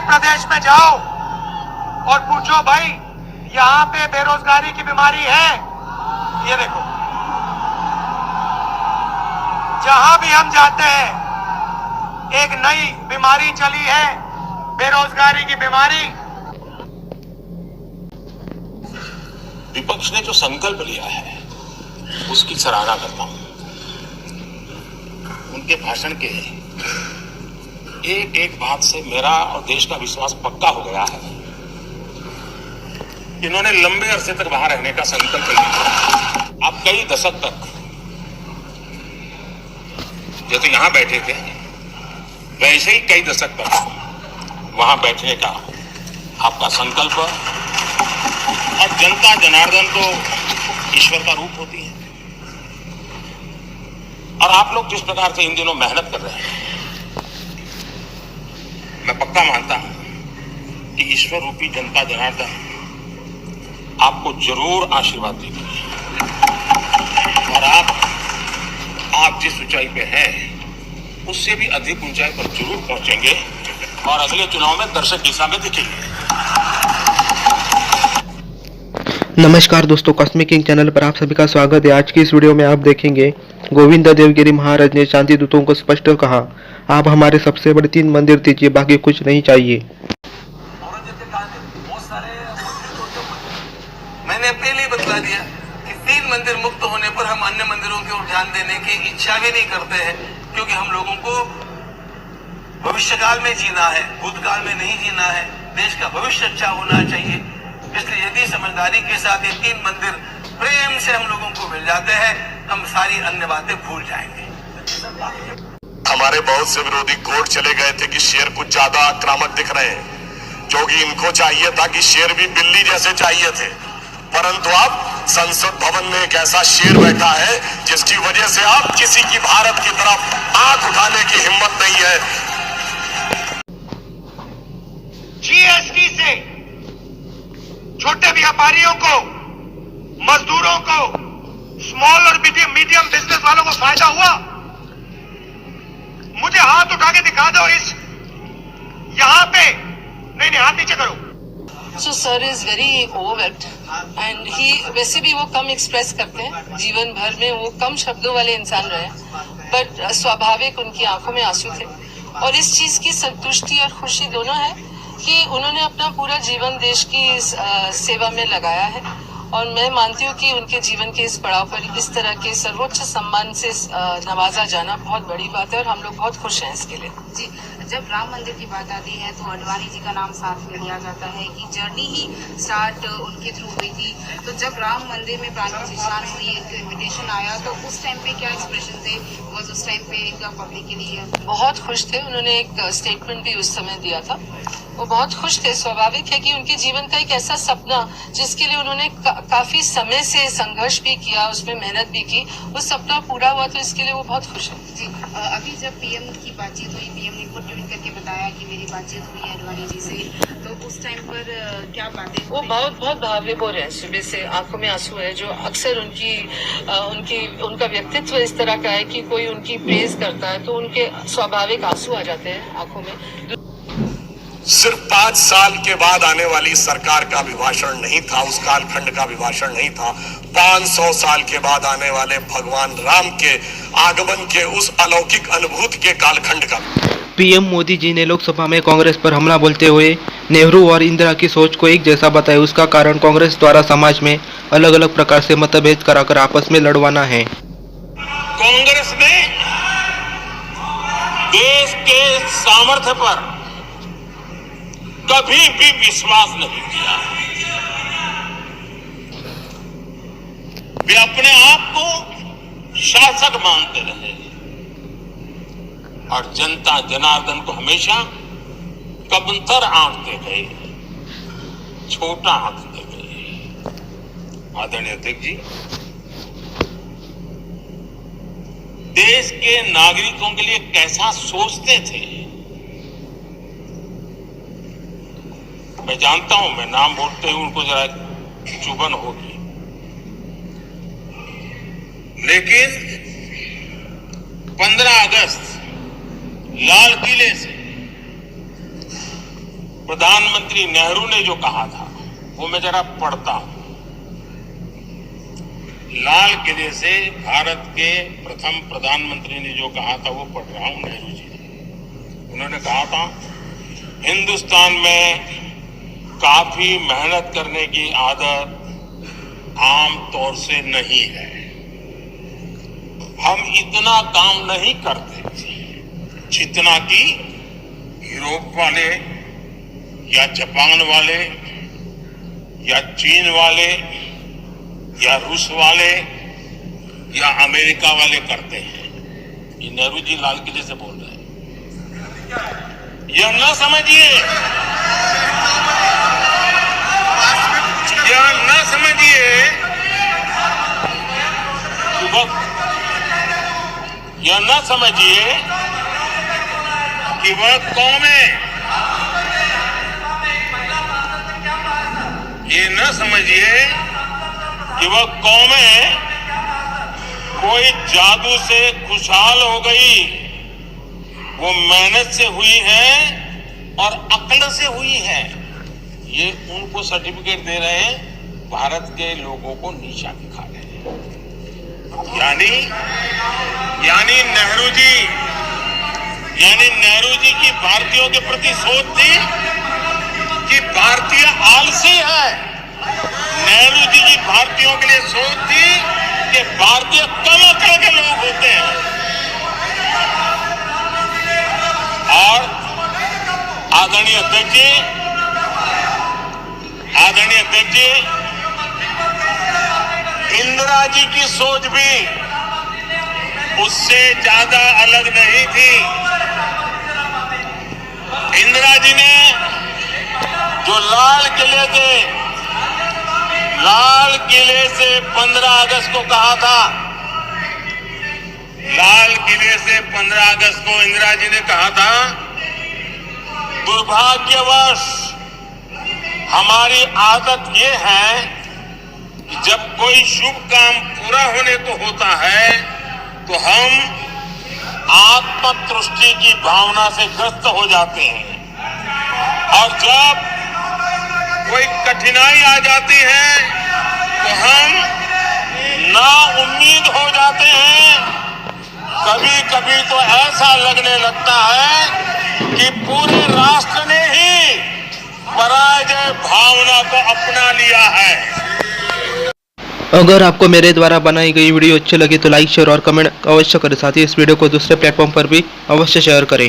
प्रदेश में जाओ और पूछो भाई यहाँ पे बेरोजगारी की बीमारी है? ये देखो, जहां भी हम जाते हैं एक नई बीमारी चली है, बेरोजगारी की बीमारी। विपक्ष ने जो संकल्प लिया है उसकी सराहना करता हूं। उनके भाषण के एक एक बात से मेरा और देश का विश्वास पक्का हो गया है। इन्होंने लंबे अरसे तक वहां रहने का संकल्प लिया। अब कई दशक तक जैसे यहां बैठे थे वैसे ही कई दशक तक वहां बैठने का आपका संकल्प। और जनता जनार्दन तो ईश्वर का रूप होती है, और आप लोग जिस प्रकार से इन दिनों मेहनत कर रहे हैं, मैं पक्का मानता हूं कि ईश्वर रूपी जनता जनार्दन आपको जरूर आशीर्वाद देगी और आप जिस ऊंचाई पे हैं उससे भी अधिक ऊंचाई पर जरूर पहुंचेंगे और अगले चुनाव में दर्शक दिशा में दिखेंगे। नमस्कार दोस्तों, कॉस्मिक किंग चैनल पर आप सभी का स्वागत है। आज की इस वीडियो में आप देखेंगे गोविंद देवगिरी महाराज ने शांति दूतों को स्पष्ट कहा, आप हमारे सबसे बड़े 3 मंदिर दीजिए, बाकी कुछ नहीं चाहिए। मैंने पहले ही बतला दिया कि 3 मंदिर मुक्त होने पर हम अन्य मंदिरों की ओर ध्यान देने की इच्छा भी नहीं करते हैं, क्योंकि हम लोगों को भविष्यकाल में जीना है, भूतकाल में नहीं जीना है। देश का भविष्य अच्छा होना चाहिए। इसलिए यदि समझदारी के साथ ये 3 मंदिर प्रेम से हम लोगों को मिल जाते हैं, हम सारी अन्य बातें भूल जाएंगे। हमारे बहुत से विरोधी कोर्ट चले गए थे कि शेर कुछ ज्यादा आक्रामक दिख रहे हैं, जो कि इनको चाहिए था कि शेर भी बिल्ली जैसे चाहिए थे, परंतु अब संसद भवन में एक ऐसा शेर बैठा है जिसकी वजह से अब किसी की भारत की तरफ आंख उठाने की हिम्मत नहीं है। जीएसटी से छोटे व्यापारियों को, मजदूरों को, स्मॉल और मीडियम बिजनेस वालों को फायदा हुआ? मुझे हाथ उठा के दिखा दो इस यहां पे। नहीं, हाथ नीचे करो। So sir is very overwhelmed and he वैसे भी वो कम एक्सप्रेस करते हैं, जीवन भर में वो कम शब्दों वाले इंसान रहे, बट स्वाभाविक उनकी आंखों में आंसू थे। और इस चीज की संतुष्टि और खुशी दोनों है कि उन्होंने अपना पूरा जीवन देश की सेवा में लगाया है, और मैं मानती हूँ कि उनके जीवन के इस पड़ाव पर इस तरह के सर्वोच्च सम्मान से नवाजा जाना बहुत बड़ी बात है, और हम लोग बहुत खुश हैं इसके लिए। जी, जब राम मंदिर की बात आती है तो अडवाणी जी का नाम साथ में लिया जाता है कि जर्नी ही स्टार्ट उनके थ्रू हुई थी। तो जब राम मंदिर में प्राण प्रतिष्ठान हुई, एक इन्विटेशन आया, तो उस टाइम पे क्या एक्सप्रेशन थे? बस उस टाइम पे एक पब्लिक के लिए बहुत खुश थे। उन्होंने एक स्टेटमेंट भी उस समय दिया था, वो बहुत खुश थे। स्वाभाविक है कि उनके जीवन का एक ऐसा सपना जिसके लिए उन्होंने काफी समय से संघर्ष भी किया, उसमें मेहनत भी की, वो सपना पूरा हुआ, तो इसके लिए वो बहुत खुश है। जी, अभी जब पीएम की बातचीत हुई, पीएम ने खुद ट्वीट करके बताया कि मेरी बातचीत हुई है अडवाणी जी से, तो उस टाइम पर क्या बातें? वो बहुत भावुक हो रहे हैं, सुबह से आंखों में आंसू है। जो अक्सर उनका व्यक्तित्व इस तरह का है कि कोई उनकी प्रेज करता है तो उनके स्वाभाविक आंसू आ जाते हैं आंखों में। सिर्फ 5 साल के बाद आने वाली सरकार का अभिभाषण नहीं था, उस कालखंड का अभिभाषण नहीं था। 500 साल के बाद आने वाले भगवान राम के आगमन के उस अलौकिक अनुभूति के कालखंड का। पीएम मोदी जी ने लोकसभा में कांग्रेस पर हमला बोलते हुए नेहरू और इंदिरा की सोच को एक जैसा बताया। उसका कारण कांग्रेस द्वारा समाज में अलग अलग प्रकार से मतभेद कराकर आपस में लड़वाना है। कांग्रेस ने देश के सामर्थ्य पर कभी भी विश्वास नहीं किया। वे अपने आप को शासक मानते रहे और जनता जनार्दन को हमेशा कमतर आंकते गए, छोटा आंकते गए। आदरणीय अध्यक्ष जी, देश के नागरिकों के लिए कैसा सोचते थे मैं जानता हूं। मैं नाम बोलते हुए उनको जरा चुभन होगी, लेकिन 15 अगस्त लाल किले से प्रधानमंत्री नेहरू ने जो कहा था वो मैं जरा पढ़ता हूं। लाल किले से भारत के प्रथम प्रधानमंत्री ने जो कहा था वो पढ़ रहा हूं, नेहरू जी ने। उन्होंने कहा था, हिंदुस्तान में काफी मेहनत करने की आदत आम तौर से नहीं है। हम इतना काम नहीं करते जितना कि यूरोप वाले या जापान वाले या चीन वाले या रूस वाले या अमेरिका वाले करते हैं। ये नेहरू जी लाल किले से बोल रहे हैं। यह न समझिए, यह न समझिए कि यह न समझिए कि वह कौमें, ये न समझिए कि वह कौमें कोई जादू से खुशहाल हो गई। वो मेहनत से हुई है और अक्ल से हुई है। ये उनको सर्टिफिकेट दे रहे हैं, भारत के लोगों को नीचा दिखा रहे हैं। यानी नेहरू जी की भारतीयों के प्रति सोच थी कि भारतीय आलसी है। नेहरू जी की भारतीयों के लिए सोच थी कि भारतीय कम अकल के लोग होते हैं। और आदरणीय अध्यक्ष जी, इंदिरा जी की सोच भी उससे ज्यादा अलग नहीं थी। इंदिरा जी ने जो लाल किले से 15 अगस्त को कहा था, लाल किले से 15 अगस्त को इंदिरा जी ने कहा था, दुर्भाग्यवश हमारी आदत ये है कि जब कोई शुभ काम पूरा होने को होता है तो हम आत्मतुष्टि की भावना से ग्रस्त हो जाते हैं, और जब कोई कठिनाई आ जाती है तो हम ना उम्मीद हो जाते हैं। कभी कभी तो ऐसा लगने लगता है कि पूरे राष्ट्र ने ही पराजय भावना को अपना लिया है। अगर आपको मेरे द्वारा बनाई गई वीडियो अच्छी लगी तो लाइक, शेयर और कमेंट अवश्य करें। साथ ही इस वीडियो को दूसरे प्लेटफॉर्म पर भी अवश्य शेयर करें।